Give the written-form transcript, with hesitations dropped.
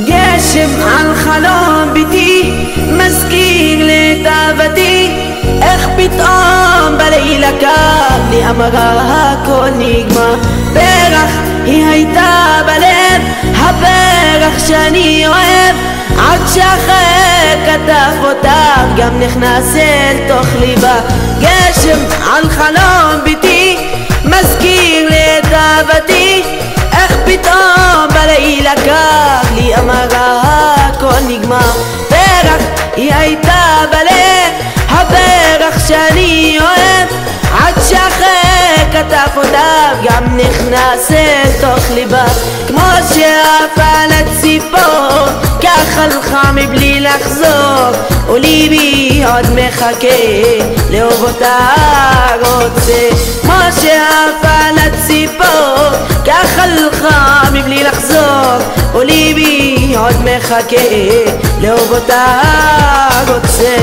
גשם על חלום ביתי מזכיר לי את אהבתי, איך פתאום בלילה קר לי אמרה הכל נגמר. פרח היא הייתה בלב, הפרח שאני אוהב, עד שאחרי כתב אותה גם נכנס אל תוך ליבה. גשם על חלום ביתי מזכיר לי את אהבתי, איך פתאום בלילה קר לי אמרה הכל נגמר. פרח היא הייתה בלב, הפרח שאני אוהב, עד שאחרי כתב אותה גם נכנס אל תוך ליבה. כמו שעפה לציפור כך הלכה מבלי לחזור, וליבי עוד מחכה לאהוב אותה רוצה. כמו שעפה לציפור כך הלכה מבלי לחזור, וליבי עוד מחכה לאהוב אותה רוצה.